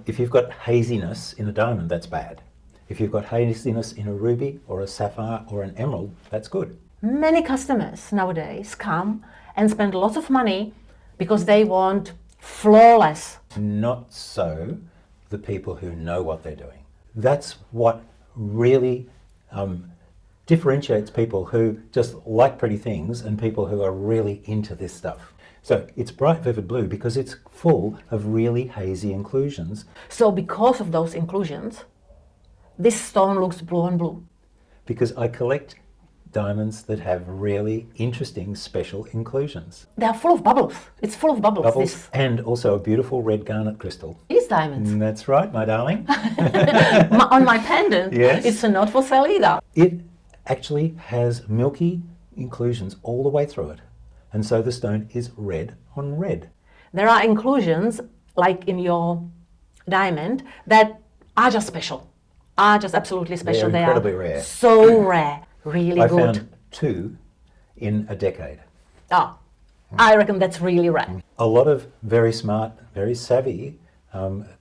if you've got haziness in a diamond, that's bad. If you've got haziness in a ruby or a sapphire or an emerald, that's good. Many customers nowadays come and spend lots of money because they want flawless. Not so the people who know what they're doing. That's what really differentiates people who just like pretty things and people who are really into this stuff. So it's bright vivid blue because it's full of really hazy inclusions. So because of those inclusions, this stone looks blue on blue. Because I collect diamonds that have really interesting special inclusions. They are full of bubbles. It's full of bubbles. Bubbles and also a beautiful red garnet crystal. These diamonds. That's right, my darling. On my pendant, yes. It's not for sale either. It actually has milky inclusions all the way through it. And so the stone is red on red. There are inclusions, like in your diamond, that are just special. Are just absolutely special. They're incredibly rare. So rare. Really good. I found 2 in a decade. Oh, I reckon that's really rare. A lot of very smart, very savvy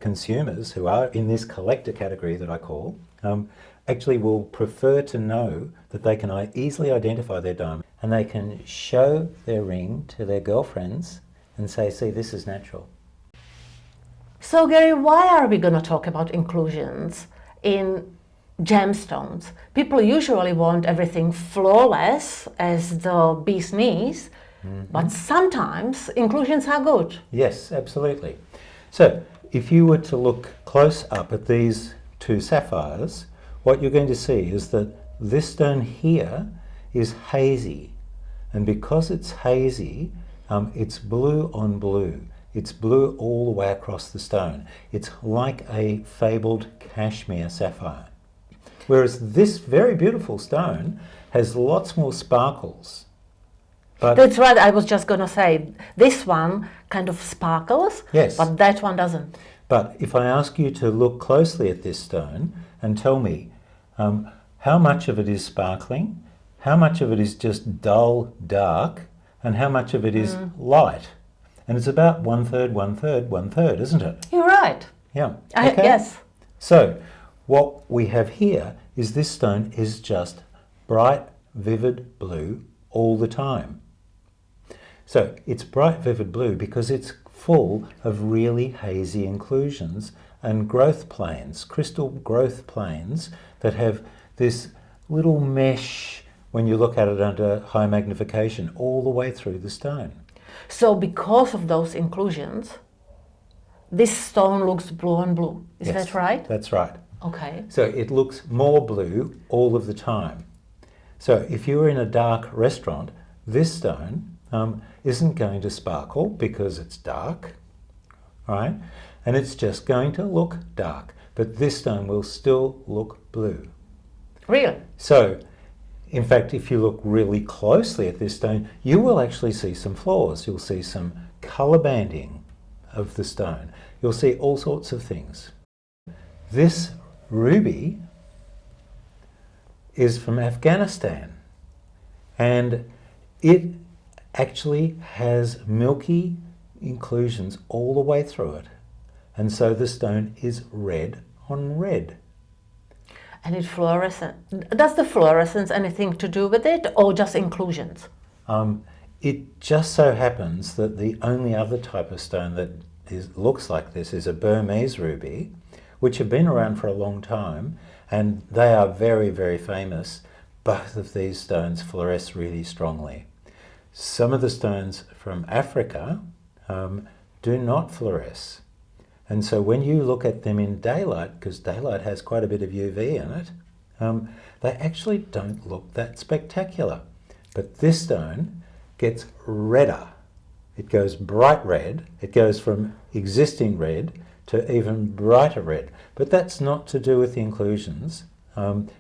consumers who are in this collector category that I call, actually will prefer to know that they can easily identify their diamond and they can show their ring to their girlfriends and say, see, this is natural. So Gary, why are we going to talk about inclusions in gemstones? People usually want everything flawless as the bee's knees, but sometimes inclusions are good. Yes, absolutely. So if you were to look close up at these 2 sapphires, what you're going to see is that this stone here is hazy. And because it's hazy, it's blue on blue. It's blue all the way across the stone. It's like a fabled cashmere sapphire. Whereas this very beautiful stone has lots more sparkles. But that's right, I was just going to say, this one kind of sparkles, yes, but that one doesn't. But if I ask you to look closely at this stone and tell me how much of it is sparkling, how much of it is just dull dark, and how much of it is light. And it's about 1/3, 1/3, 1/3, isn't it? You're right. Yeah. Okay. Yes. So what we have here is this stone is just bright, vivid blue all the time. So it's bright, vivid blue because it's full of really hazy inclusions and growth planes, crystal growth planes that have this little mesh when you look at it under high magnification all the way through the stone. So because of those inclusions, this stone looks blue on blue. Is Yes, that right? That's right. Okay. So it looks more blue all of the time. So if you were in a dark restaurant, this stone isn't going to sparkle because it's dark, right? And it's just going to look dark, but this stone will still look blue. Really? So, in fact, if you look really closely at this stone, you will actually see some flaws. You'll see some colour banding of the stone. You'll see all sorts of things. This ruby is from Afghanistan, and it actually has milky inclusions all the way through it. And so the stone is red on red. And it fluorescent. Does the fluorescence anything to do with it, or just inclusions? It just so happens that the only other type of stone that looks like this is a Burmese ruby, which have been around for a long time, and they are very, very famous. Both of these stones fluoresce really strongly. Some of the stones from Africa do not fluoresce. And so when you look at them in daylight, because daylight has quite a bit of UV in it, they actually don't look that spectacular. But this stone gets redder. It goes bright red. It goes from existing red to even brighter red. But that's not to do with the inclusions.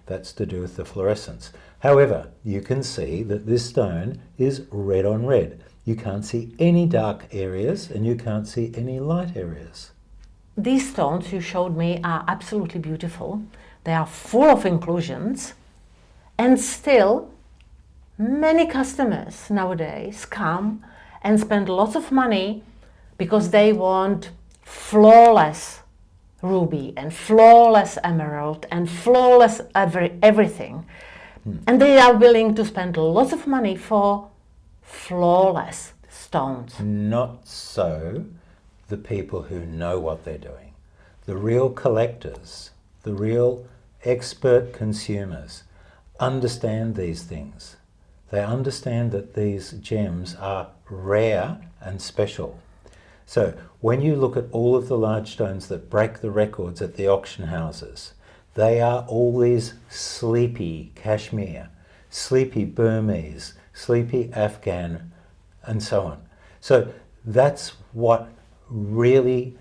That's to do with the fluorescence. However, you can see that this stone is red on red. You can't see any dark areas and you can't see any light areas. These stones you showed me are absolutely beautiful. They are full of inclusions, and still many customers nowadays come and spend lots of money because they want flawless ruby and flawless emerald and flawless everything. And they are willing to spend lots of money for flawless stones. Not so the people who know what they're doing. The real collectors, the real expert consumers understand these things. They understand that these gems are rare and special. So when you look at all of the large stones that break the records at the auction houses, they are all these sleepy Kashmir, sleepy Burmese, sleepy Afghan, and so on. So that's what really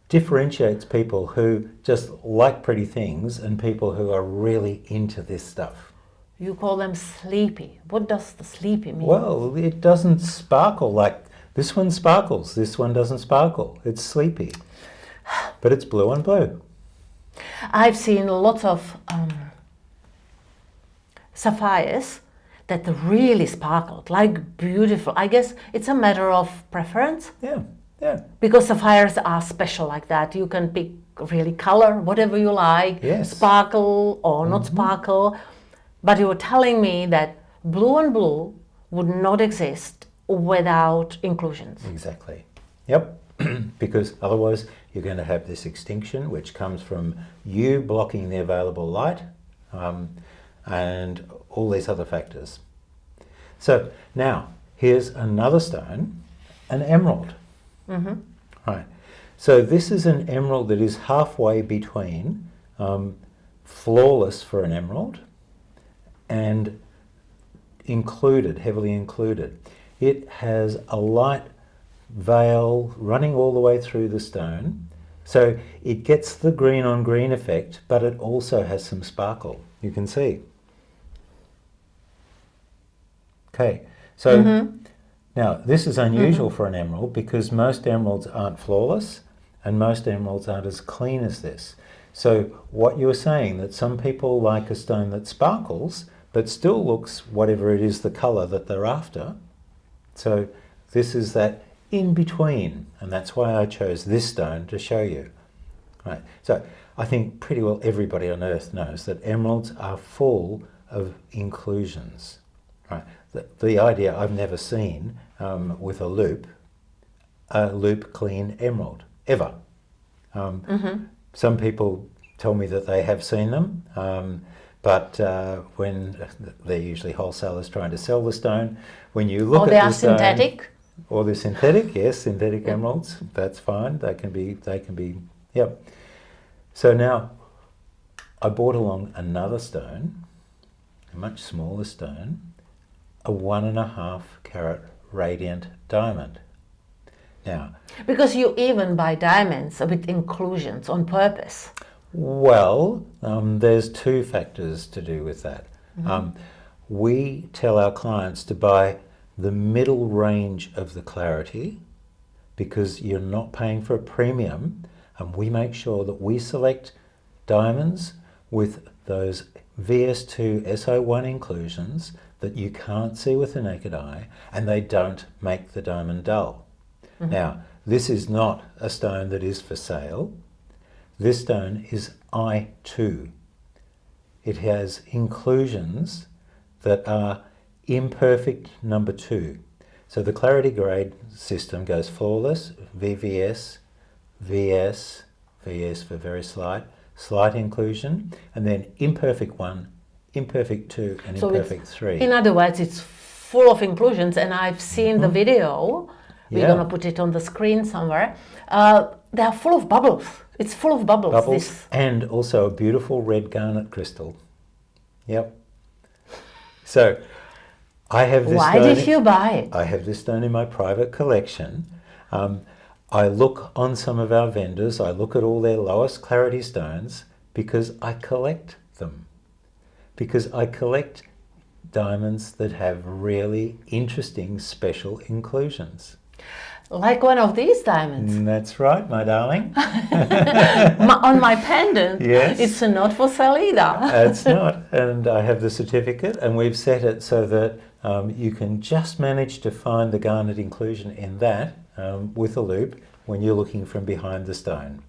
differentiates people who just like pretty things and people who are really into this stuff. You call them sleepy. What does the sleepy mean? Well, it doesn't sparkle like this one sparkles, this one doesn't sparkle. It's sleepy, but it's blue on blue. I've seen lots of sapphires that really sparkled, like beautiful. I guess it's a matter of preference. Yeah. Because sapphires are special like that. You can pick really color, whatever you like, Yes. sparkle or not sparkle. But you were telling me that blue on blue would not exist without inclusions. Exactly. Yep. Because otherwise you're going to have this extinction which comes from you blocking the available light and all these other factors. So now here's another stone, an emerald. Right. So this is an emerald that is halfway between flawless for an emerald and included, heavily included. It has a light veil running all the way through the stone. So it gets the green on green effect, but it also has some sparkle. You can see. Okay, so now this is unusual for an emerald because most emeralds aren't flawless and most emeralds aren't as clean as this. So what you're saying, that some people like a stone that sparkles but still looks whatever it is the colour that they're after. So this is that in between, and that's why I chose this stone to show you. Right. So I think pretty well everybody on earth knows that emeralds are full of inclusions. Right. The idea I've never seen with a loop clean emerald, ever. Some people tell me that they have seen them, but when they're usually wholesalers trying to sell the stone, when you look Or at they are the stone, synthetic. or they're synthetic, yes, synthetic emeralds, that's fine. They can be, yep. So now I brought along another stone, a much smaller stone, a 1.5 carat radiant diamond. Now, Because you even buy diamonds with inclusions on purpose. well, there's two factors to do with that. We tell our clients to buy the middle range of the clarity because you're not paying for a premium, and we make sure that we select diamonds with those VS2 SO1 inclusions that you can't see with the naked eye, and they don't make the diamond dull. Now, this is not a stone that is for sale. This stone is I2. It has inclusions that are imperfect number 2. So the clarity grade system goes flawless, VVS, VS, VS for very slight, slight inclusion, and then imperfect 1, imperfect 2, and So imperfect 3. In other words, it's full of inclusions, and I've seen the video. We're Yeah. going to put it on the screen somewhere. They are full of bubbles. It's full of bubbles. Bubbles, and also a beautiful red garnet crystal. Yep. So I have this Why stone. did you buy it? I have this stone in my private collection. I look on some of our vendors, I look at all their lowest clarity stones because I collect them. Because I collect diamonds that have really interesting special inclusions. Like one of these diamonds. That's right, my darling. On my pendant, Yes. it's not for sale either. It's not, and I have the certificate, and we've set it so that you can just manage to find the garnet inclusion in that with a loop when you're looking from behind the stone.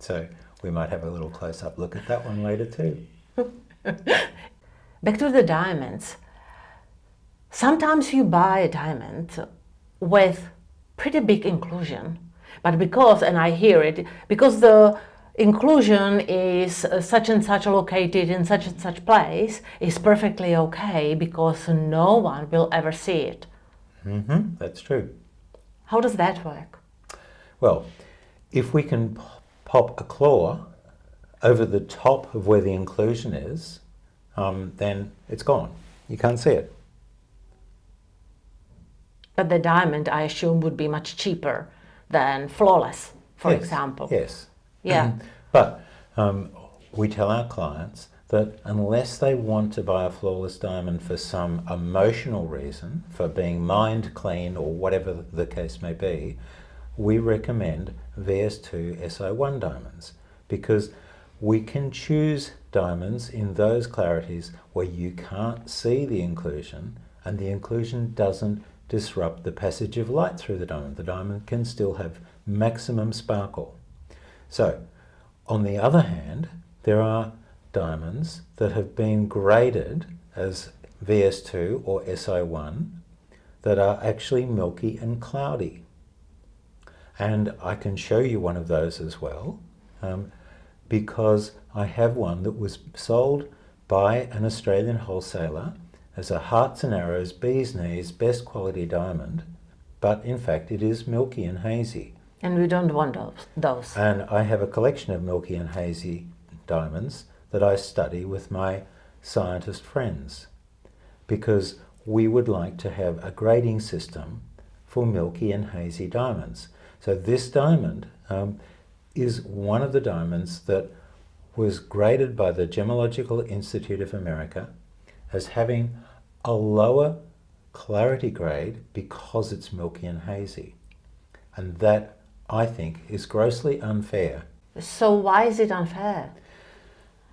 So we might have a little close-up look at that one later too. Back to the diamonds. Sometimes you buy a diamond with pretty big inclusion, but because, and I hear it, because the inclusion is such and such located in such and such place, is perfectly okay because no one will ever see it. That's true. How does that work? Well, if we can pop a claw over the top of where the inclusion is, then it's gone. You can't see it. But the diamond, I assume, would be much cheaper than flawless, for example. Yes. Yeah. But we tell our clients that unless they want to buy a flawless diamond for some emotional reason, for being mind clean or whatever the case may be, we recommend VS2 SO1 diamonds, because we can choose diamonds in those clarities where you can't see the inclusion and the inclusion doesn't disrupt the passage of light through the diamond. The diamond can still have maximum sparkle. So, on the other hand, there are diamonds that have been graded as VS2 or SO1 that are actually milky and cloudy. And I can show you one of those as well, because I have one that was sold by an Australian wholesaler as a hearts and arrows, bee's knees, best quality diamond, but in fact it is milky and hazy. And we don't want those. And I have a collection of milky and hazy diamonds that I study with my scientist friends, because we would like to have a grading system for milky and hazy diamonds. So this diamond is one of the diamonds that was graded by the Gemological Institute of America as having a lower clarity grade because it's milky and hazy. And that, I think, is grossly unfair. So why is it unfair?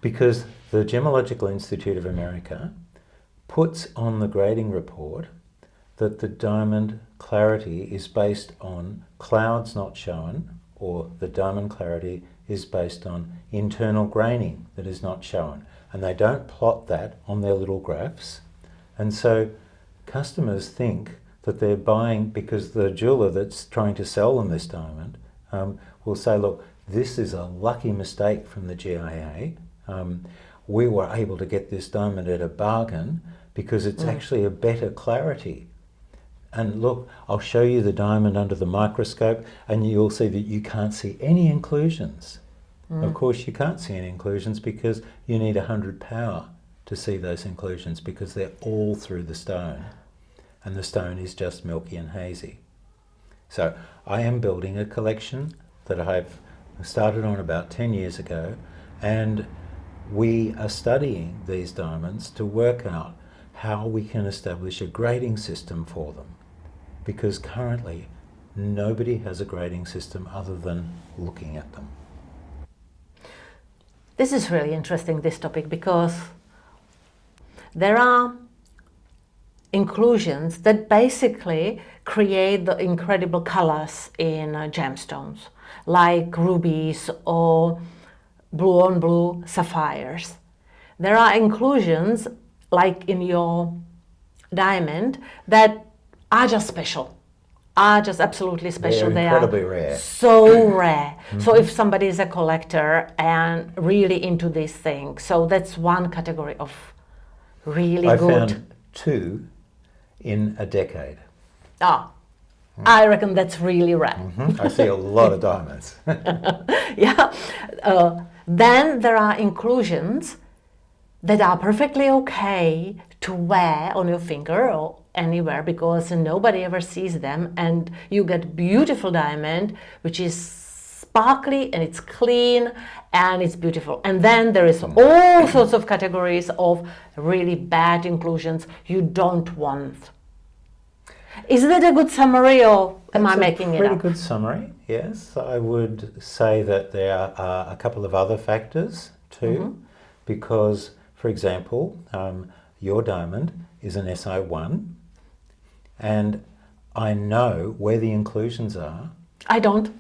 Because the Gemological Institute of America puts on the grading report that the diamond clarity is based on clouds not shown, or the diamond clarity is based on internal graining that is not shown. And they don't plot that on their little graphs. And so customers think that they're buying, because the jeweler that's trying to sell them this diamond will say, look, this is a lucky mistake from the GIA. We were able to get this diamond at a bargain because it's actually a better clarity. And look, I'll show you the diamond under the microscope and you'll see that you can't see any inclusions. Of course you can't see any inclusions because you need 100 power to see those inclusions, because they're all through the stone and the stone is just milky and hazy. So I am building a collection that I've started on about 10 years ago, and we are studying these diamonds to work out how we can establish a grading system for them, because currently nobody has a grading system other than looking at them. This is really interesting, this topic, because there are inclusions that basically create the incredible colors in gemstones, like rubies or blue on blue sapphires. There are inclusions, like in your diamond, that are just special, are just absolutely special. They're incredibly rare. So rare. So if somebody is a collector and really into these things, so that's one category of really I good. found 2 in a decade. I reckon that's really rare. I see a lot of diamonds. Yeah. Then there are inclusions that are perfectly okay to wear on your finger or anywhere, because nobody ever sees them, and you get beautiful diamond which is sparkly and it's clean and it's beautiful. And then there is all sorts of categories of really bad inclusions you don't want. Is that a good summary, or am I making it up? Pretty good summary, yes. I would say that there are a couple of other factors too, because, for example, your diamond is an SI1, and I know where the inclusions are. I don't.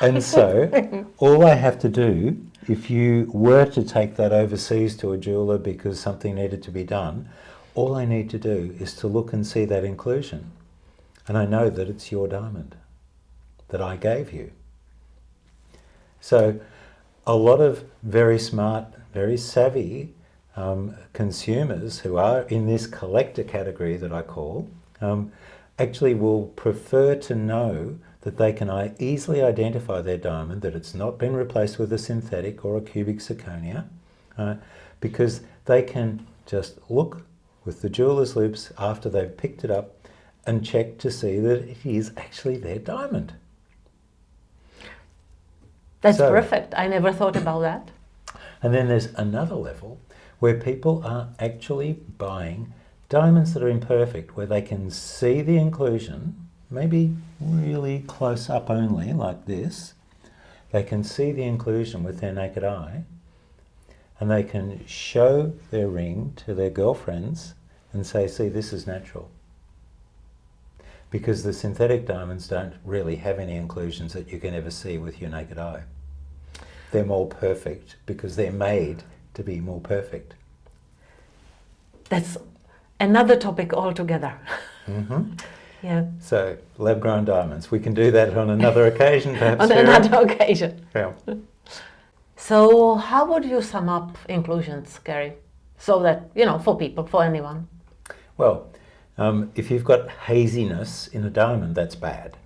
And so all I have to do, if you were to take that overseas to a jeweler because something needed to be done, all I need to do is to look and see that inclusion. And I know that it's your diamond that I gave you. So a lot of very smart, very savvy consumers who are in this collector category that I call, actually will prefer to know that they can easily identify their diamond, that it's not been replaced with a synthetic or a cubic zirconia, because they can just look with the jeweler's loops after they've picked it up and check to see that it is actually their diamond. That's perfect. I never thought about that. And then there's another level where people are actually buying diamonds that are imperfect, where they can see the inclusion, maybe really close up only, like this. They can see the inclusion with their naked eye, and they can show their ring to their girlfriends and say, see, this is natural. Because the synthetic diamonds don't really have any inclusions that you can ever see with your naked eye. They're more perfect because they're made to be more perfect. That's another topic altogether. Mm-hmm. Yeah. So, lab-grown diamonds. We can do that on another occasion, perhaps. On another occasion. Yeah. So, how would you sum up inclusions, Gary? So that, for people, for anyone. Well, if you've got haziness in a diamond, that's bad.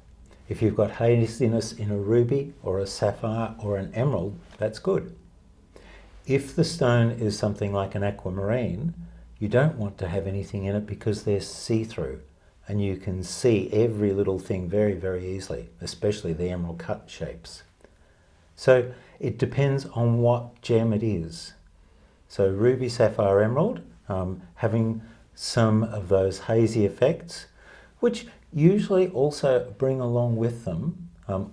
If you've got haziness in a ruby or a sapphire or an emerald, that's good. If the stone is something like an aquamarine, you don't want to have anything in it because they're see-through and you can see every little thing very, very easily, especially the emerald cut shapes. So it depends on what gem it is. So ruby, sapphire, emerald, having some of those hazy effects, which usually also bring along with them,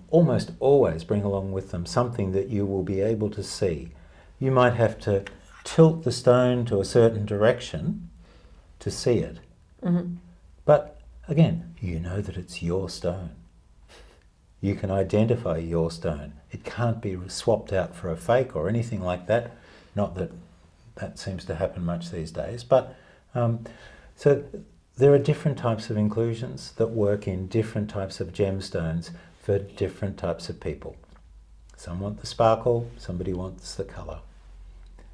almost always bring along with them something that you will be able to see. You might have to tilt the stone to a certain direction to see it. Mm-hmm. But again, you know that it's your stone. You can identify your stone. It can't be swapped out for a fake or anything like that. Not that that seems to happen much these days, but so there are different types of inclusions that work in different types of gemstones for different types of people. Some want the sparkle, somebody wants the colour.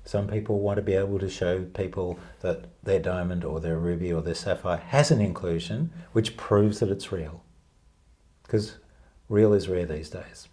Some people want to be able to show people that their diamond or their ruby or their sapphire has an inclusion which proves that it's real. Because real is rare these days.